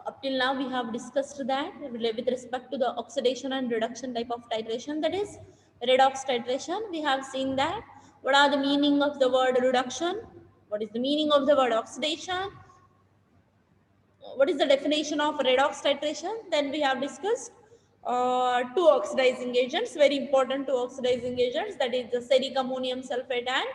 Up till now, we have discussed that with respect to the oxidation and reduction type of titration, that is redox titration. We have seen that what are the meaning of the word reduction, what is the meaning of the word oxidation, what is the definition of redox titration. Then we have discussed two oxidizing agents, very important two oxidizing agents, that is the steric ammonium sulfate and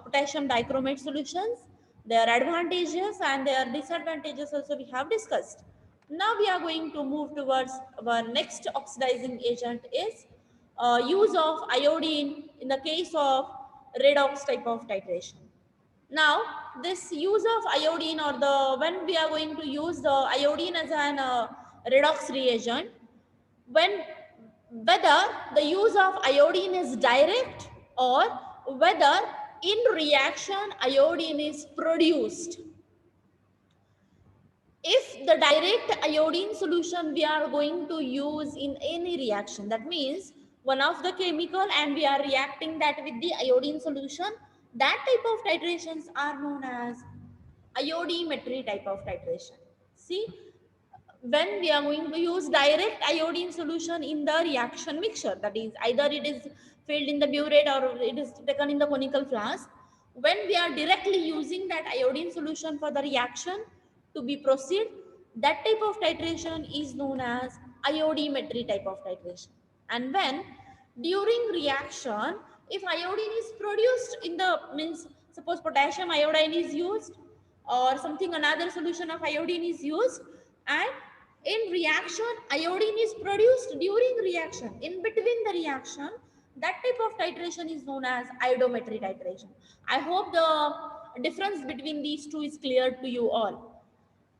potassium dichromate solutions. Their advantages and their disadvantages also we have discussed. Now we are going to move towards our next oxidizing agent is use of iodine in the case of redox type of titration. Now, this use of iodine, or the when we are going to use the iodine as an redox reagent, when whether the use of iodine is direct or whether in reaction iodine is produced. If the direct iodine solution we are going to use in any reaction, that means one of the chemical and we are reacting that with the iodine solution, that type of titrations are known as iodimetry type of titration. See, when we are going to use direct iodine solution in the reaction mixture, that is either it is filled in the burette or it is taken in the conical flask, when we are directly using that iodine solution for the reaction to be proceed, that type of titration is known as iodimetry type of titration. And when during reaction, if iodine is produced in the, means suppose potassium iodine is used or something, another solution of iodine is used, and in reaction iodine is produced during reaction, in between the reaction, that type of titration is known as iodometry titration. I hope the difference between these two is clear to you all.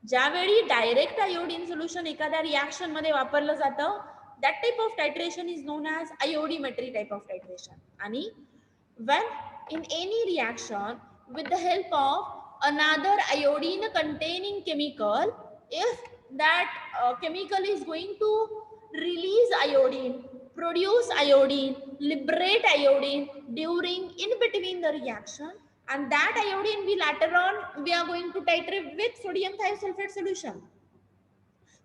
ज्यावेळी direct iodine solution एखाद्या reaction मध्ये वापरलं जातं, that type of titration is known as iodimetry type of titration. आणि when in any reaction with the help of another iodine containing chemical, if that chemical is going to release iodine, produce iodine, liberate iodine during in between the reaction, and that iodine we later on we are going to titrate with sodium thiosulfate solution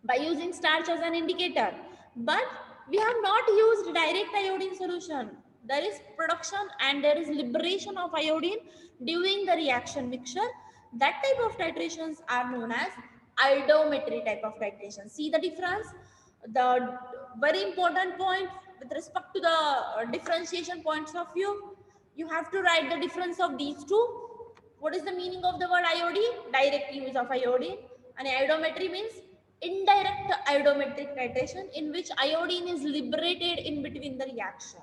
by using starch as an indicator. But we have not used direct iodine solution. There is production and there is liberation of iodine during the reaction mixture. That type of titrations are known as iodometry type of titration. See the difference? The very important point with respect to the differentiation points of view, you have to write the difference of these two. What is the meaning of the word iodine? Direct use of iodine. And iodometry means indirect iodometric titration in which iodine is liberated in between the reaction.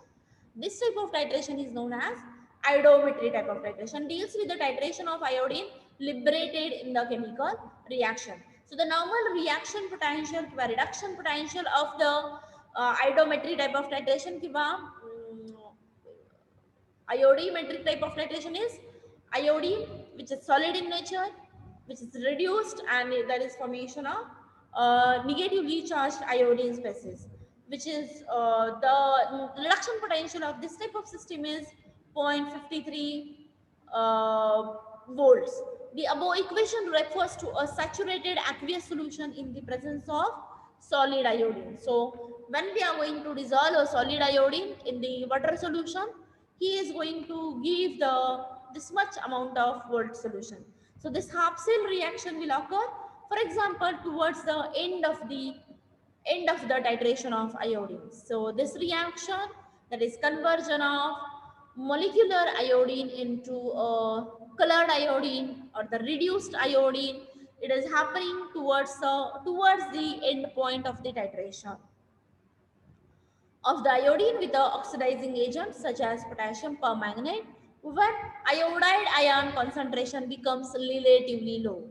This type of titration is known as iodometry type of titration, deals with the titration of iodine liberated in the chemical reaction. So the normal reaction potential, reduction potential of the iodometry type of titration kiva iodimetric type of titration is iodine which is solid in nature, which is reduced, and there is formation of negatively charged iodine species, which is the reduction potential of this type of system is 0.53 volts. The above equation refers to a saturated aqueous solution in the presence of solid iodine. So when we are going to dissolve a solid iodine in the water solution, he is going to give the this much amount of volt solution. So this half cell reaction will occur, for example, towards the end of the titration of iodine. So this reaction, that is conversion of molecular iodine into a colored iodine or the reduced iodine, it is happening towards the end point of the titration of the iodine with the oxidizing agents such as potassium permanganate, when iodide ion concentration becomes relatively low.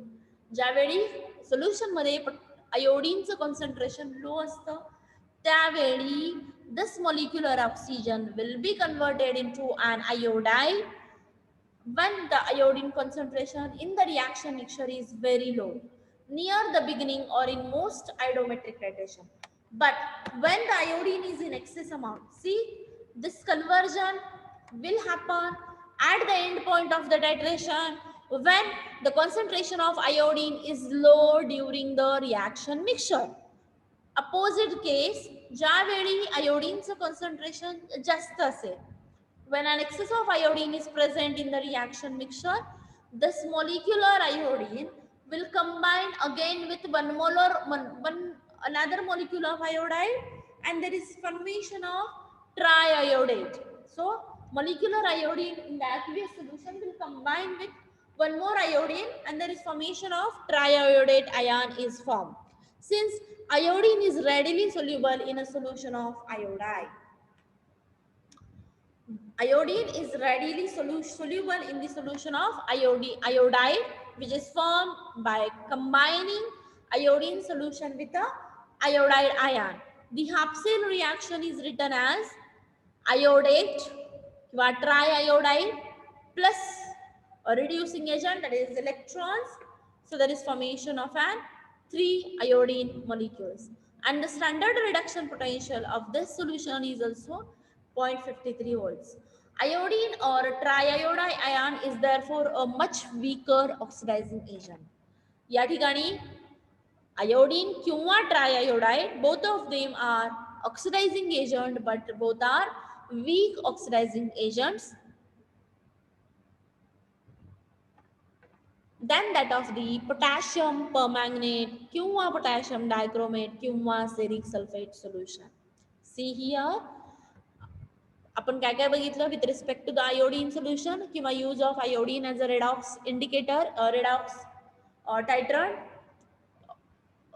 ज्यावेळी solution मध्ये आयोडीनचं concentration लो असतं, त्यावेळी this molecular oxygen will be converted into an iodide when the iodine concentration in the reaction mixture is very low, near the beginning or in most iodometric titration. But when the iodine is in excess amount, see, this conversion will happen at the end point of the titration when the concentration of iodine is low during the reaction mixture. Opposite case, ज्यावेळी iodineचं concentration जास्त असेल, when an excess of iodine is present in the reaction mixture, this molecular iodine will combine again with another molecule of iodide, and there is formation of triiodate. So molecular iodine in the aqueous solution will combine with one more iodine, and there is formation of triiodate ion is formed. Since iodine is readily soluble in a solution of iodide, iodine is readily soluble in the solution of iodide, which is formed by combining iodine solution with a iodide ion. The Hapsel reaction is written as iodate or triiodide plus a reducing agent, that is electrons. So there is formation of an 3 iodine molecules, and the standard reduction potential of this solution is also 0.53 volts. Iodine or triiodide ion is therefore a much weaker oxidizing agent. या ठिकाणी iodine किंवा triiodide, both of them are oxidizing agent, but both are weak oxidizing agents than that of the potassium permanganate किंवा potassium dichromate किंवा ferric sulfate solution. See here, आपण काय काय बघितलं with respect to the iodine solution किंवा use of iodine as a redox indicator, redox titrant.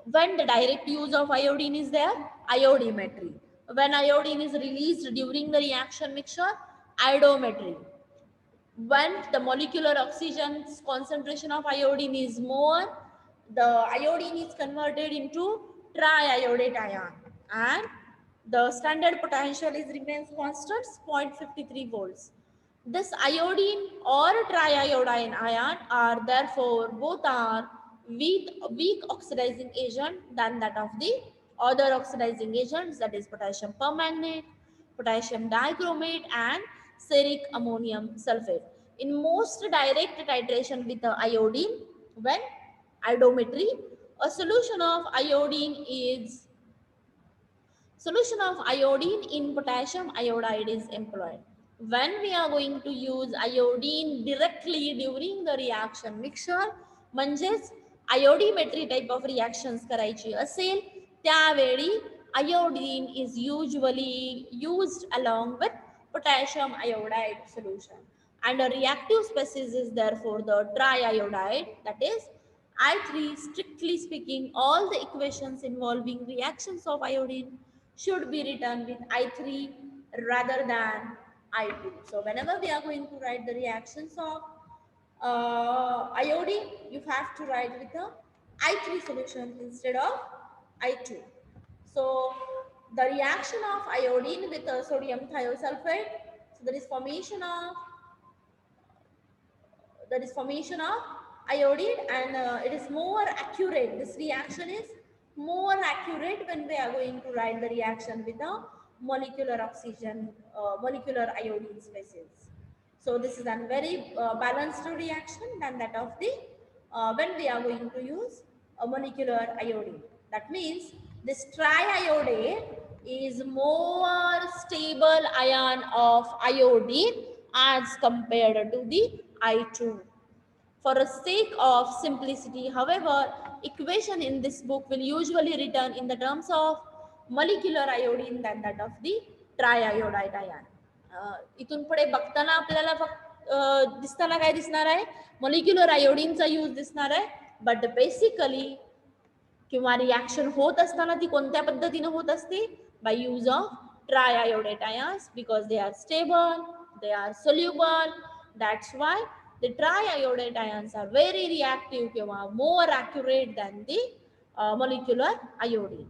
When the direct use of iodine is there, iodimetry. When iodine is released during the reaction mixture, iodometry. When the molecular oxygen concentration of iodine is more, the iodine is converted into triiodate ion, and the standard potential is remains constant, 0.53 volts. This iodine or triiodine ion are therefore both are weak oxidizing agent than that of the other oxidizing agents, that is potassium permanganate, potassium dichromate, and ferric ammonium sulfate. In most direct titration with the iodine, when iodometry, a solution of iodine in potassium iodide is employed. When we are going to use iodine directly during the reaction mixture, म्हणजेच iodimetry type of reactions करायची असेल, त्यावेळी iodine is usually used along with potassium iodide solution, and a reactive species is therefore the triiodide, that is I3. Strictly speaking, all the equations involving reactions of iodine should be written with I3 rather than I2. So whenever we are going to write the reactions of iodine, you have to write with a I3 solution instead of I2. So the reaction of iodine with sodium thiosulfate, so there is formation of iodine, and it is more accurate. This reaction is more accurate when we are going to write the reaction with a molecular oxygen, molecular iodine species. So this is a very balanced reaction than that of the when we are going to use a molecular iodine. That means this triiodate is more stable ion of iodine as compared to the I2. For the sake of simplicity, however, equation in this book will usually written in the terms of molecular iodine than that of the triiodide ion. इथून पुढे बघताना आपल्याला फक्त दिसताना काय दिसणार आहे, molecular आयोडीनचा use दिसणार आहे, बट बेसिकली किंवा रिॲक्शन होत असताना ती कोणत्या पद्धतीने होत असते, by use of triiodate ions, because they are stable, they are soluble. That's why the triiodate ions are very reactive किंवा more accurate than the molecular iodine.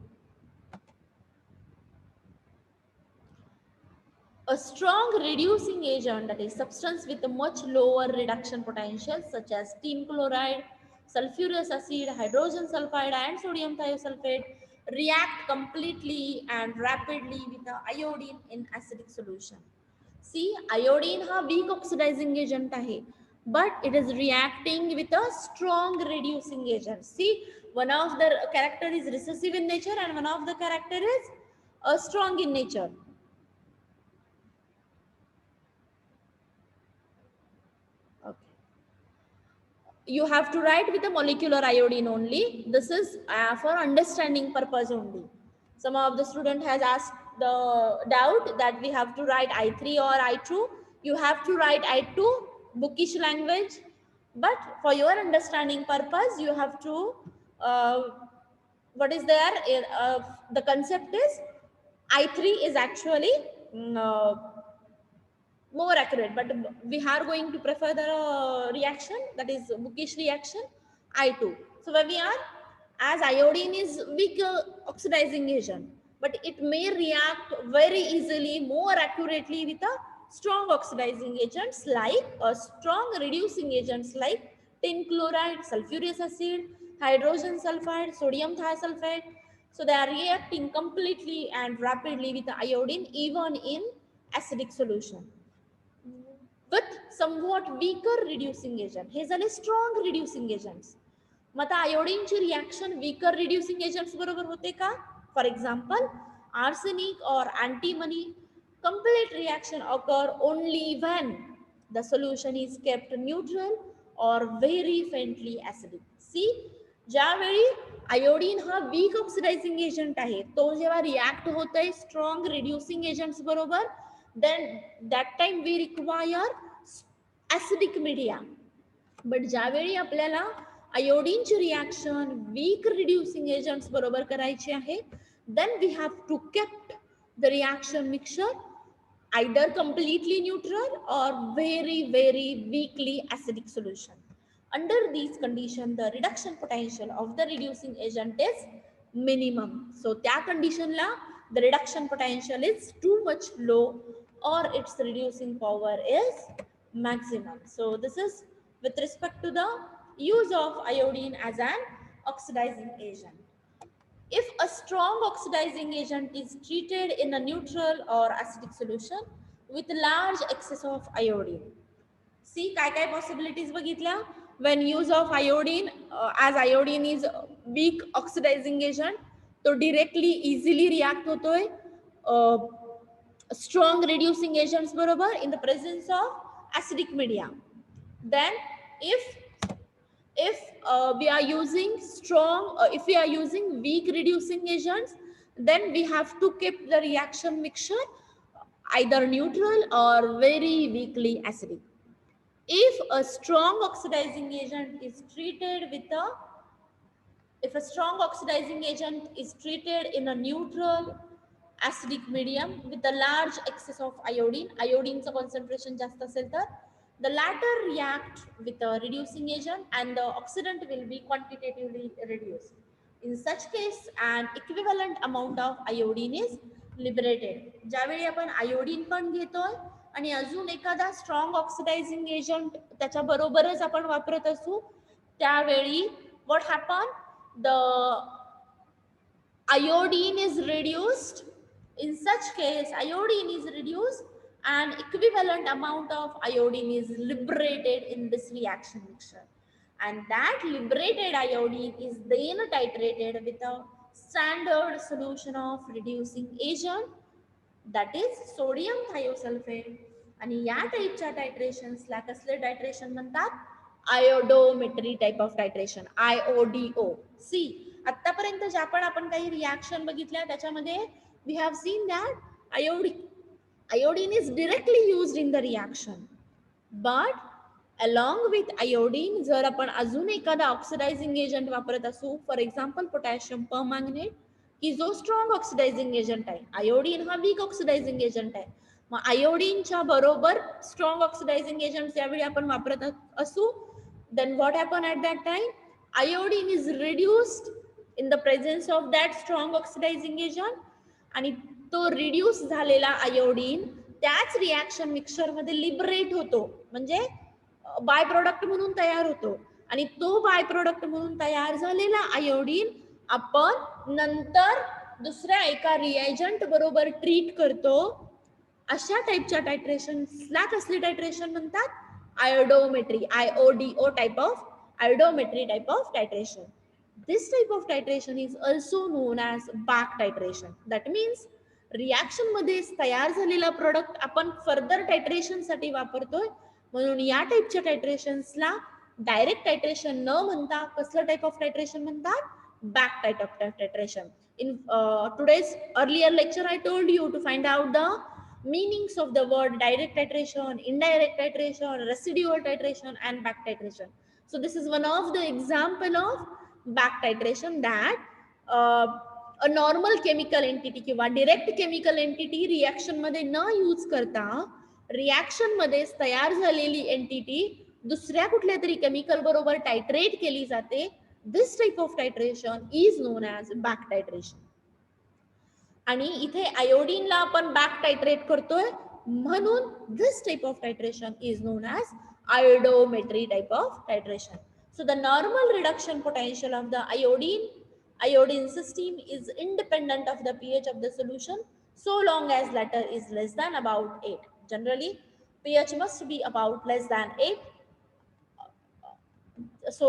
A strong reducing agent, that is substance with a much lower reduction potential, such as tin chloride, sulfurous acid, hydrogen sulfide, and sodium thiosulfate, react completely and rapidly with the iodine in acidic solution. See, iodine हा weak oxidizing agent आहे, but it is reacting with a strong reducing agent. See, one of the character is recessive in nature and one of the character is strong in nature. Okay. You have to write with a molecular iodine only. This is for understanding purpose only. Some of the student has asked the doubt that we have to write I3 or I2. You have to write I2, bookish language, but for your understanding purpose, you have to, what is there? The concept is I3 is actually more accurate, but we are going to prefer the reaction that is bookish reaction I2. So where we are, as iodine is weak oxidizing agent, but it may react very easily, more accurately with a strong oxidizing agents like strong reducing agents like tin chloride, sulfuric acid, hydrogen sulfide, sodium thiosulfide. So they are reacting completely and rapidly with the iodine even in acidic solution with somewhat weaker reducing agent. हे झाले strong reducing agents. मग आता आयोडीनची reaction weaker reducing agents बरोबर होते का? For example, arsenic or antimony complete reaction occur only when the solution is kept neutral or very faintly acidic. See, ज्यावेळी iodine हा week oxidizing agent आहे, तो जेव्हा react होतोय स्ट्रॉंग रिड्युसिंग एजंट्स बरोबर, then that time we require acidic media. But ज्यावेळी आपल्याला आयोडीनची reaction week reducing agents बरोबर करायची आहे, then we have to kept the reaction mixture either completely neutral or very very weakly acidic solution. Under these conditions, the reduction potential of the reducing agent is minimum. So त्या conditionला the reduction potential is too much low or its reducing power is maximum. So this is with respect to the use of iodine as an oxidizing agent. If a strong oxidizing agent is treated in a neutral or acidic solution with large excess of iodine. See, काय possibilities बघितल्या when use of iodine, as iodine is weak oxidizing agent, तो directly easily react होतोय strong reducing agents बरोबर in the presence of acidic media. Then if we are using if we are using weak reducing agents, then we have to keep the reaction mixture either neutral or very weakly acidic. If a strong oxidizing agent is treated with a if a strong oxidizing agent is treated in a neutral acidic medium with a large excess of iodine, iodine's concentration just असेल तर, the latter react with a reducing agent and the oxidant will be quantitatively reduced. In such case, an equivalent amount of iodine is liberated. ज्यावेळी आपण iodine पण घेतोय आणि अजून एखादा strong oxidizing agent त्याच्या बरोबरच आपण वापरत असू, त्यावेळी what happen? The iodine is reduced. In such case, iodine is reduced and equivalent amount of iodine is liberated in this reaction mixture. And that liberated iodine is then titrated with a standard solution of reducing agent, that is sodium thiosulfate. आणि या टाईपच्या टायट्रेशन्सला कसले titration म्हणतात? Iodometry type of titration, IODO. See, आतापर्यंत ज्या पण आपण काही reaction बघितल्या त्याच्यामध्ये we have seen that iodine is directly used in the reaction, but along with iodine जर आपण अजून एखादा ऑक्सिडायझिंग एजंट वापरत असू, फॉर एक्झाम्पल पोटॅशियम परमॅंगनेट, की जो स्ट्रॉंग ऑक्सिडायझिंग एजंट आहे, आयोडीन हा वीक ऑक्सिडायझिंग एजंट आहे, मग आयोडीनच्या बरोबर स्ट्रॉंग ऑक्सिडायझिंग एजंट यावेळी आपण वापरत असू, then what happen at that time? Iodine is reduced in the presence of that strong oxidizing agent आणि तो रिड्यूस झालेला आयोडीन त्याच रिॲक्शन मिक्सचर मध्ये लिबरेट होतो, म्हणजे बाय प्रोडक्ट म्हणून तयार होतो आणि तो बाय प्रोडक्ट म्हणून तयार झालेला आयोडीन आपण नंतर दुसऱ्या एका रिएजंट बरोबर ट्रीट करतो. अशा टाईपच्या टायट्रेशनला कसली टायट्रेशन म्हणतात? iodometry, IODO type of iodometry type of titration. This type of titration is also known as back titration. That means reaction मध्ये तयार झालेला प्रोडक्ट आपण फर्दर टायट्रेशन साठी वापरतोय, म्हणून या टाइपच्या टायट्रेशन्सला डायरेक्ट टायट्रेशन न म्हणता कसलं टाइप ऑफ टायट्रेशन म्हणतात, back type of titration. In today's earlier lecture, I told you to find out the meanings of the word direct titration, indirect titration, residual titration, and back titration. So this is one of the example of back titration, that a normal chemical entity किंवा direct chemical entity reaction मध्ये न use करता reaction मध्ये तयार झालेली entity दुसऱ्या कुठल्या तरी केमिकल बरोबर टायट्रेट केली जाते. This type of titration is known as back titration. आणि इथे आयोडीनला आपण बॅक टायट्रेट करतोय, म्हणून this type of titration is known as iodometry type of titration. So the normal reduction potential of the iodine system is independent of the pH of the solution, so long as latter is less than about 8. Generally pH must be about less than 8. So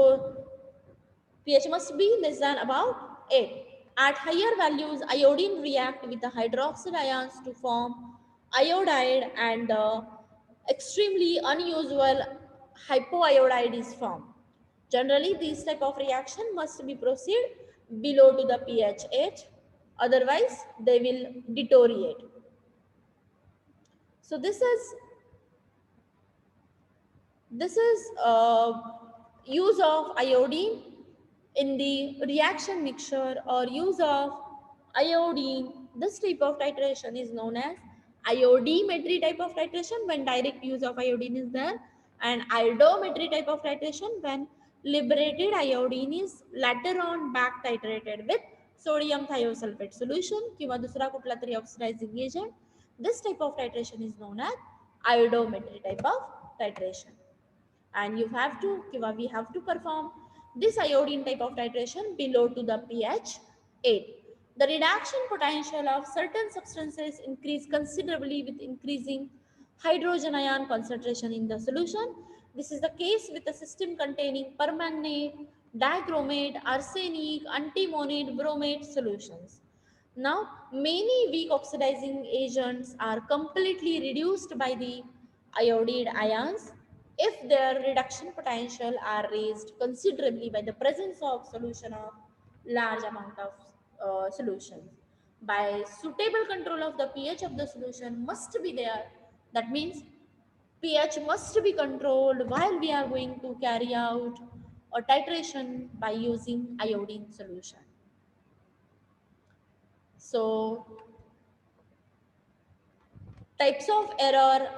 pH must be less than about 8. At higher values, iodine react with the hydroxide ions to form iodide, and extremely unusual hypoiodide is formed. Generally, these type of reaction must be proceed below to the pH 8, otherwise they will deteriorate. So this is use of iodine in the reaction mixture, or use of iodine. This type of titration is known as iodimetry type of titration, when direct use of iodine is there, and iodometry type of titration when liberated iodine is later on back titrated with sodium thiosulfate solution किंवा दुसरा कुठला तरी oxidizing agent. This type of titration is known as iodometry type of titration. And you have to we have to perform this iodine type of titration below to the pH 8. The reduction potential of certain substances increase considerably with increasing hydrogen ion concentration in the solution. This is the case with a system containing permanganate, dichromate, arsenic, antimonate, bromate solutions. Now, many weak oxidizing agents are completely reduced by the iodide ions if their reduction potential are raised considerably by the presence of solution of large amount of solution. By suitable control of the pH of the solution must be there. That means pH must be controlled while we are going to carry out a titration by using iodine solution. So types of error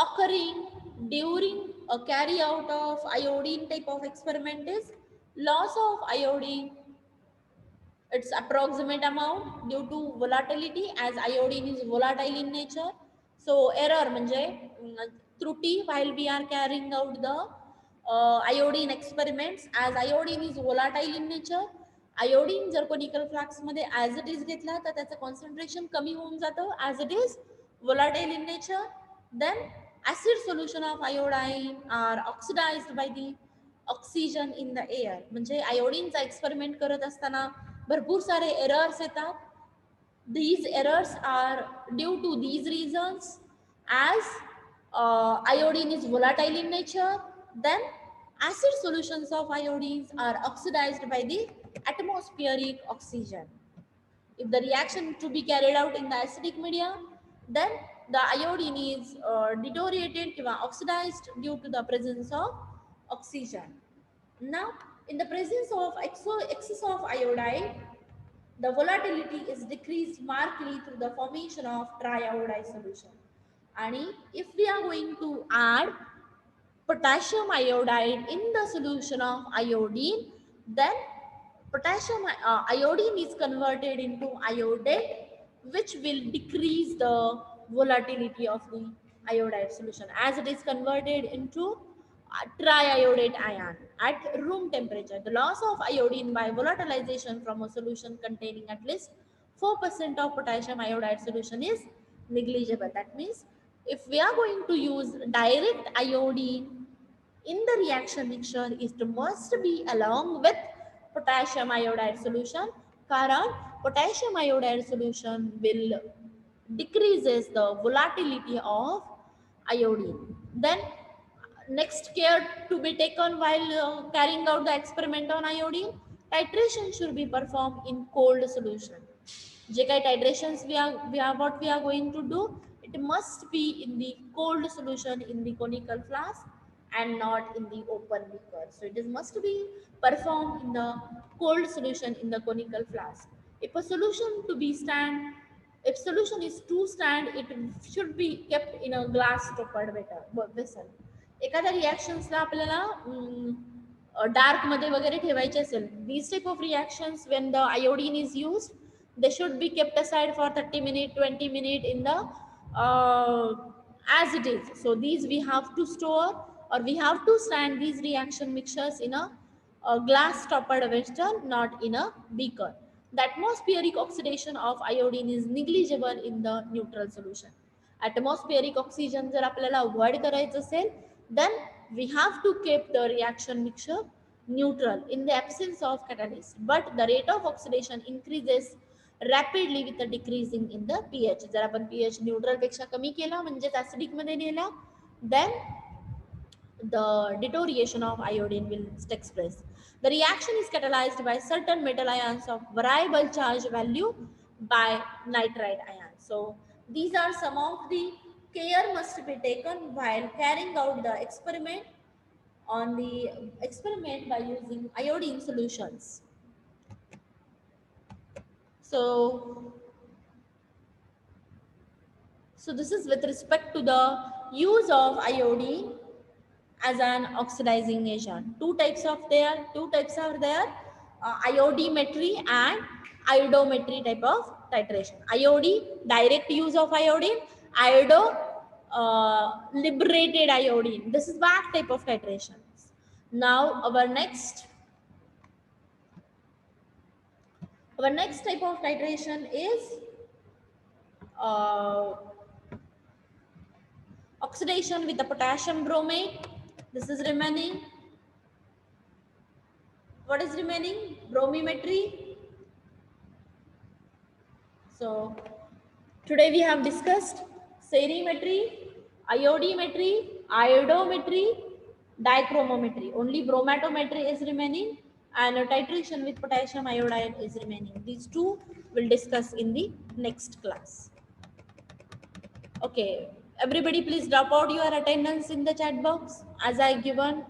occurring during a carry out of iodine type of experiment is loss of iodine, its approximate amount due to volatility, as iodine is volatile in nature. So error म्हणजे त्रुटी while we are carrying out the iodine experiments, as iodine is volatile in nature. Iodine जर conical flask मध्ये as it is घेतला तर त्याचं concentration कमी होऊन जातं, as it is volatile in nature. Then acid solution of iodine are oxidized by the oxygen in the air. म्हणजे आयोडीनचा experiment करत असताना भरपूर सारे एरर्स येतात. These errors are due to these reasons, as iodine is volatile in nature. Then acid solutions of iodines are oxidized by the atmospheric oxygen. If the reaction to be carried out in the acidic media, then the iodine is deteriorated or oxidized due to the presence of oxygen. Now, in the presence of excess of iodide, the volatility is decreased markedly through the formation of triiodide solution. And if we are going to add potassium iodide in the solution of iodine, then potassium iodine is converted into iodate, which will decrease the volatility of the iodide solution, as it is converted into triiodate ion at room temperature. The loss of iodine by volatilization from a solution containing at least 4% of potassium iodide solution is negligible. That means if we are going to use direct iodine in the reaction mixture it must be along with potassium iodide solution. Karan, potassium iodide solution will decreases the volatility of iodine. Then next care to be taken while carrying out the experiment on iodine, titration should be performed in cold solution. जे काही titrations what we are going to do, it must be in the cold solution in the conical flask and not in the open beaker. So it is must be performed in the cold solution in the conical flask. If a solution to be stand, if solution is to stand, it should be kept in a glass stoppered vessel. एखाद्या रिॲक्शन्सला आपल्याला dark मध्ये वगैरे ठेवायचे असेल, these type of reactions when the iodine is used, they should be kept aside for 30 minutes 20 minutes in the uh, as it is. So these we have to store or we have to stand these reaction mixtures in a glass stoppered vessel, not in a beaker. The atmospheric oxidation of iodine is negligible in the neutral solution. Atmospheric oxygen जर आपल्याला avoid करायचं असेल, then we have to keep the reaction mixture neutral in the absence of catalyst, but the rate of oxidation increases rapidly with the decreasing in the pH. जर आपण pH neutral पेक्षा कमी केला म्हणजेच ऍसिडिक मध्ये नेला, then the deterioration of iodine will take place. The reaction is catalyzed by certain metal ions of variable charge value by nitride ions. So these are some of the care must be taken while carrying out the experiment on the experiment by using iodine solutions. So this is with respect to the use of iodine as an oxidizing agent. Two types are there, iodimetry and iodometry type of titration. Iodine, direct use of iodine, iodo, liberated iodine. This is back type of titration. Now our next type of titration is oxidation with the potassium bromate. This is remaining. What is remaining? Bromimetry. So today we have discussed serimetry, iodimetry, iodometry, dichromometry. Only bromatometry is remaining and a titration with potassium iodide is remaining. These two we'll discuss in the next class. Okay, everybody please drop out your attendance in the chat box as I given